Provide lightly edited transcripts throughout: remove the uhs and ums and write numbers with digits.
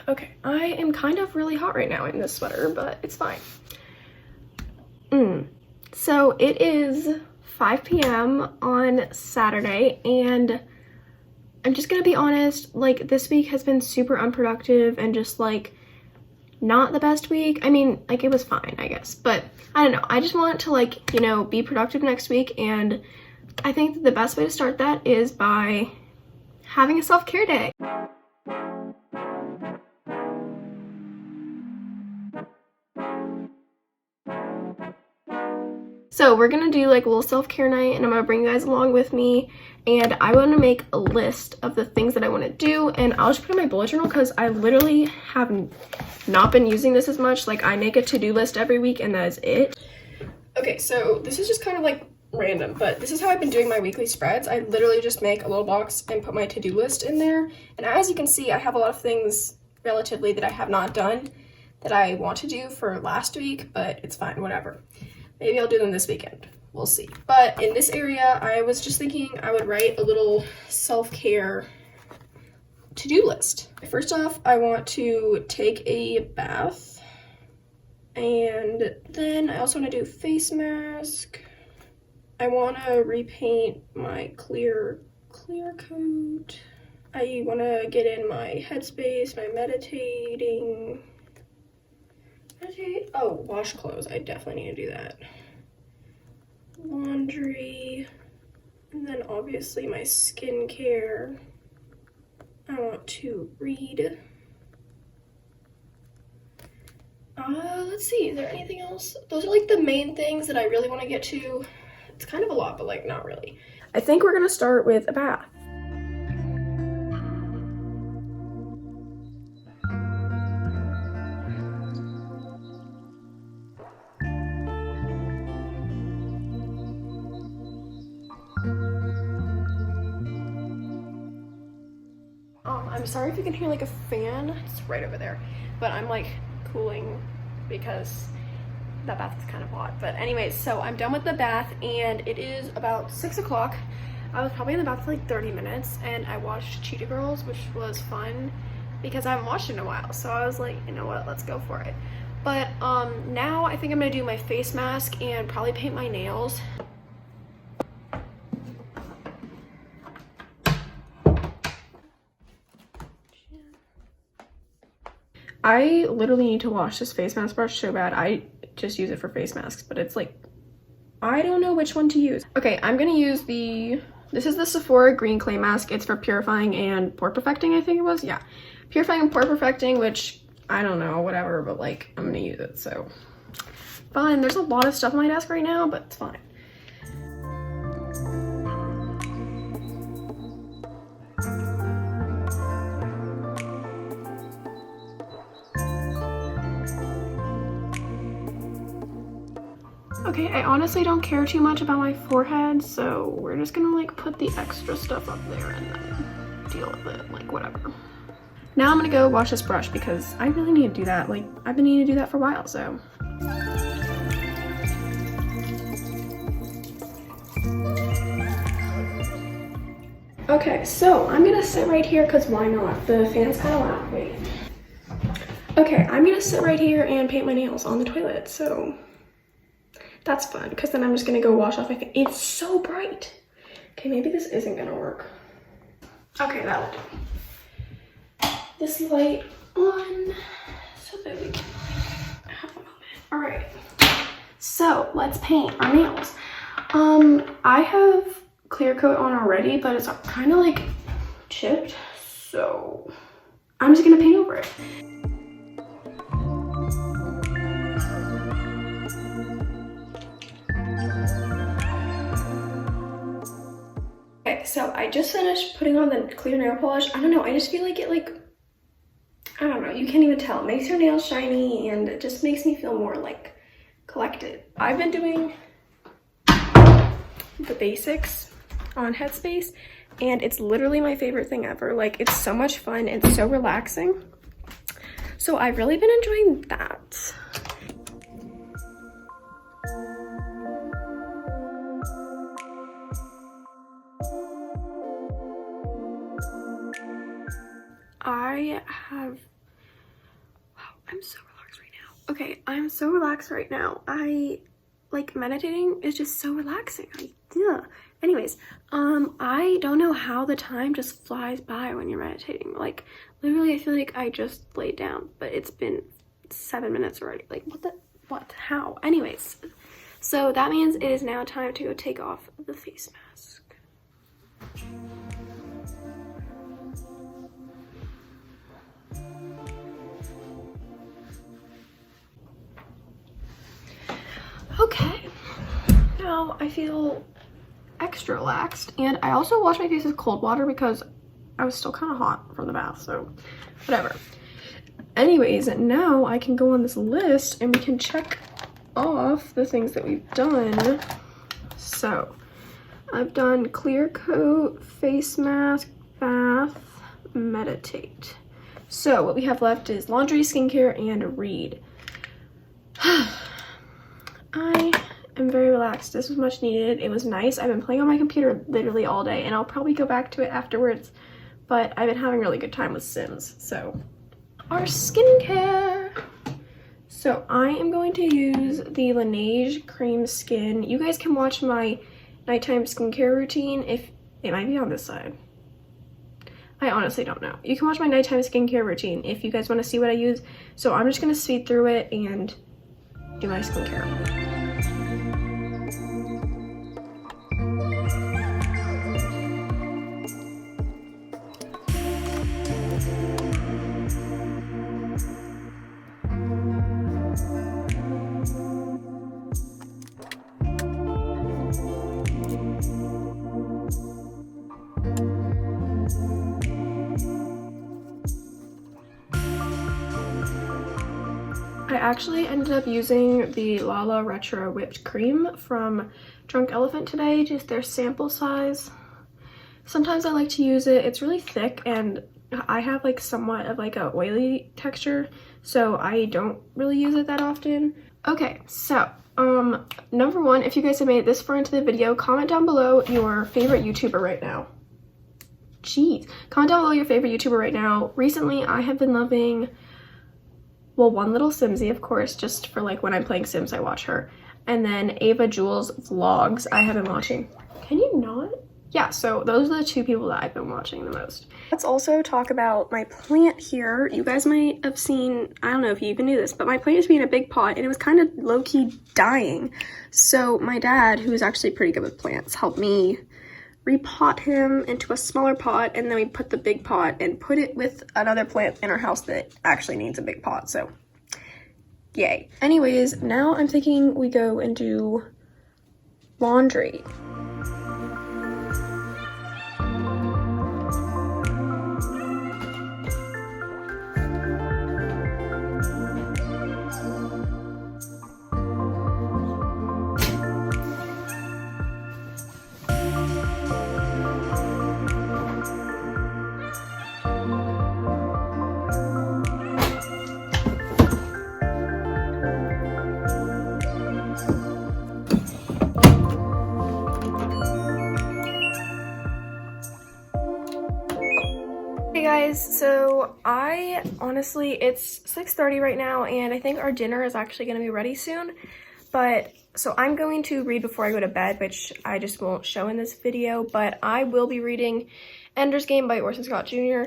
Okay, I am kind of really hot right now in this sweater, but it's fine. So it is 5 p.m. on Saturday, and I'm just gonna be honest, like, this week has been super unproductive and just like not the best week. I mean, like, it was fine, I guess, but I don't know. I just want to, like, you know, be productive next week, and I think that the best way to start that is by having a self-care day. So we're gonna do like a little self-care night, and I'm gonna bring you guys along with me, and I want to make a list of the things that I want to do, and I'll just put in my bullet journal because I literally have not been using this as much. Like, I make a to-do list every week and that is it. Okay, so this is just kind of like random, but this is how I've been doing my weekly spreads. I literally just make a little box and put my to-do list in there, and as you can see, I have a lot of things relatively that I have not done that I want to do for last week, but it's fine, whatever. Maybe I'll do them this weekend. We'll see. But in this area, I was just thinking I would write a little self-care to-do list. First off, I want to take a bath. And then I also want to do face mask. I want to repaint my clear coat. I want to get in my headspace, my meditating. Oh, wash clothes. I definitely need to do that. Laundry. And then obviously my skincare. I want to read. Let's see, is there anything else? Those are like the main things that I really want to get to. It's kind of a lot, but like not really. I think we're gonna start with a bath. I'm sorry if you can hear like a fan, it's right over there, but I'm like cooling because that bath is kind of hot. But anyways, so I'm done with the bath and it is about 6 o'clock. I was probably in the bath for like 30 minutes and I watched Cheetah Girls, which was fun because I haven't watched it in a while. So I was like, you know what, let's go for it. But now I think I'm gonna do my face mask and probably paint my nails. I literally need to wash this face mask brush so bad. I just use it for face masks, but it's like, I don't know which one to use. Okay, I'm gonna use this is the Sephora Green Clay Mask. It's for purifying and pore perfecting, I think it was. Yeah, purifying and pore perfecting, which I don't know, whatever, but like, I'm gonna use it, so. Fine, there's a lot of stuff on my desk right now, but it's fine. Okay, I honestly don't care too much about my forehead, so we're just gonna like put the extra stuff up there and then deal with it, like whatever. Now I'm gonna go wash this brush because I really need to do that. Like, I've been needing to do that for a while, so. Okay, so I'm gonna sit right here because why not? The fan's kind of loud, wait. Okay, I'm gonna sit right here and paint my nails on the toilet, so. That's fun, because then I'm just gonna go wash off my face. It's so bright. Okay, maybe this isn't gonna work. Okay, that'll do. This light on, so that we can have a moment. All right, so let's paint our nails. I have clear coat on already, but it's kind of like chipped, so I'm just gonna paint over it. Okay, so I just finished putting on the clear nail polish. I don't know, I just feel like it I don't know, you can't even tell. It makes your nails shiny and it just makes me feel more like collected. I've been doing the basics on Headspace and it's literally my favorite thing ever. Like, it's so much fun and so relaxing. So I've really been enjoying that. I have so relaxed right now. Okay, I'm so relaxed right now. Like meditating is just so relaxing. Yeah. Anyways, I don't know how the time just flies by when you're meditating. Like literally I feel like I just laid down, but it's been 7 minutes already. Like how? Anyways, so that means it is now time to go take off the face mask. Okay, now I feel extra relaxed, and I also washed my face with cold water because I was still kind of hot from the bath, so whatever. Anyways, now I can go on this list and we can check off the things that we've done. So I've done clear coat, face mask, bath, meditate. So what we have left is laundry, skincare, and read. I am very relaxed. This was much needed. It was nice. I've been playing on my computer literally all day, and I'll probably go back to it afterwards, but I've been having a really good time with Sims. So our skincare. So I am going to use the Laneige Cream Skin. You guys can watch my nighttime skincare routine if it might be on this side. I honestly don't know. You can watch my nighttime skincare routine if you guys want to see what I use. So I'm just going to speed through it and do my skincare. I actually ended up using the Lala Retro Whipped Cream from Drunk Elephant today, just their sample size. Sometimes I like to use it. It's really thick and I have like somewhat of like a oily texture, so I don't really use it that often. Okay, so number one, if you guys have made it this far into the video, comment down below your favorite YouTuber right now. Jeez. Comment down below your favorite YouTuber right now. Recently, I have been loving, well, One Little Simsy, of course, just for like when I'm playing Sims, I watch her. And then Ava Jules vlogs I have been watching. Can you not? Yeah, so those are the two people that I've been watching the most. Let's also talk about my plant here. You guys might have seen, I don't know if you even knew this, but my plant used to be in a big pot and it was kind of low-key dying. So my dad, who's actually pretty good with plants, helped me repot him into a smaller pot, and then we put the big pot and put it with another plant in our house that actually needs a big pot, so yay. Anyways, now I'm thinking we go and do laundry. Hey guys, so I honestly, it's 6:30 right now and I think our dinner is actually going to be ready soon, but so I'm going to read before I go to bed, which I just won't show in this video, but I will be reading Ender's Game by Orson Scott Jr.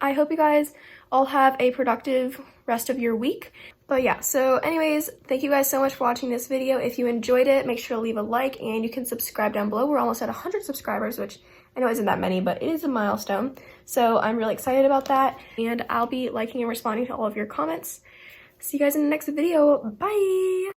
I hope you guys all have a productive rest of your week. But yeah, so anyways, thank you guys so much for watching this video. If you enjoyed it, make sure to leave a like and you can subscribe down below. We're almost at 100 subscribers, which I know isn't that many, but it is a milestone. So I'm really excited about that. And I'll be liking and responding to all of your comments. See you guys in the next video. Bye!